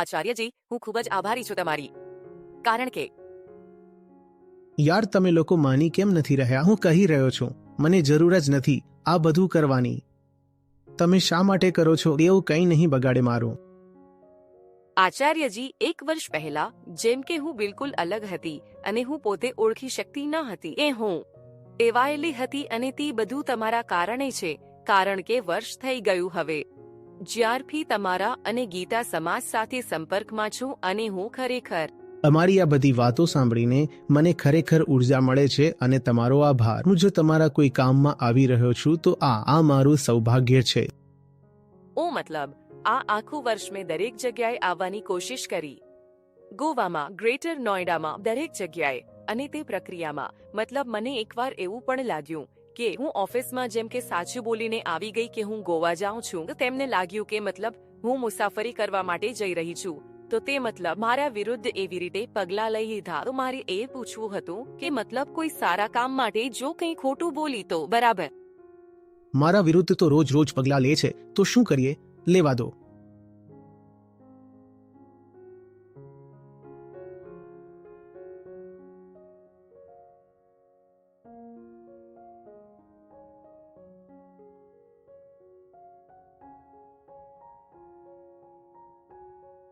આચાર્યજી, હું ખૂબ જ આભારી છું તમારી, કારણ કે યાર, તમે લોકો માની કેમ નથી રહ્યા? હું કહી રહ્યો છું, મને જરૂર જ નથી આ બધું કરવાની. તમે શા માટે કરો છો? એવું કંઈ નહીં બગાડે મારું. આચાર્યજી, 1 વર્ષ પહેલા જેમ કે હું બિલકુલ અલગ હતી અને હું પોતે ઓળખી શકતી ન હતી એ હું ટેવાયેલી હતી અને તે બધું તમારા કારણે છે, કારણ કે વર્ષ થઈ ગયું હવે જ્યારથી તમારા અને ગીતા સમાજ સાથે સંપર્કમાં છું અને હું ખરેખર અમારી આ બધી વાતો સાંભળીને મને ખરેખર ઉર્જા મળે છે અને તમારો આભાર. હું જો તમારા કોઈ કામમાં આવી રહ્યો છું તો આ મારું સૌભાગ્ય છે. ઓ મતલબ આ આખું વર્ષ મેં દરેક જગ્યાએ આવવાની કોશિશ કરી, ગોવામાં, ગ્રેટર નોઈડામાં, દરેક જગ્યાએ. અને તે પ્રક્રિયામાં મતલબ મને એકવાર એવું પણ લાગ્યું કે હું ઓફિસમાં જેમ કે સાચું બોલીને આવી ગઈ કે હું ગોવા જાઉં છું, તો તેમને લાગ્યું કે મતલબ હું મુસાફરી કરવા માટે જઈ રહી છું, તો તે મતલબ મારા વિરુદ્ધ એવી રીતે પગલાં લઈ લીધા. તો મારે એ પૂછવું હતું કે મતલબ કોઈ સારા કામ માટે જો કંઈ ખોટું બોલી તો બરાબર. મારા વિરુદ્ધ તો રોજ પગલાં લે છે, તો શું કરીએ? લેવા દો.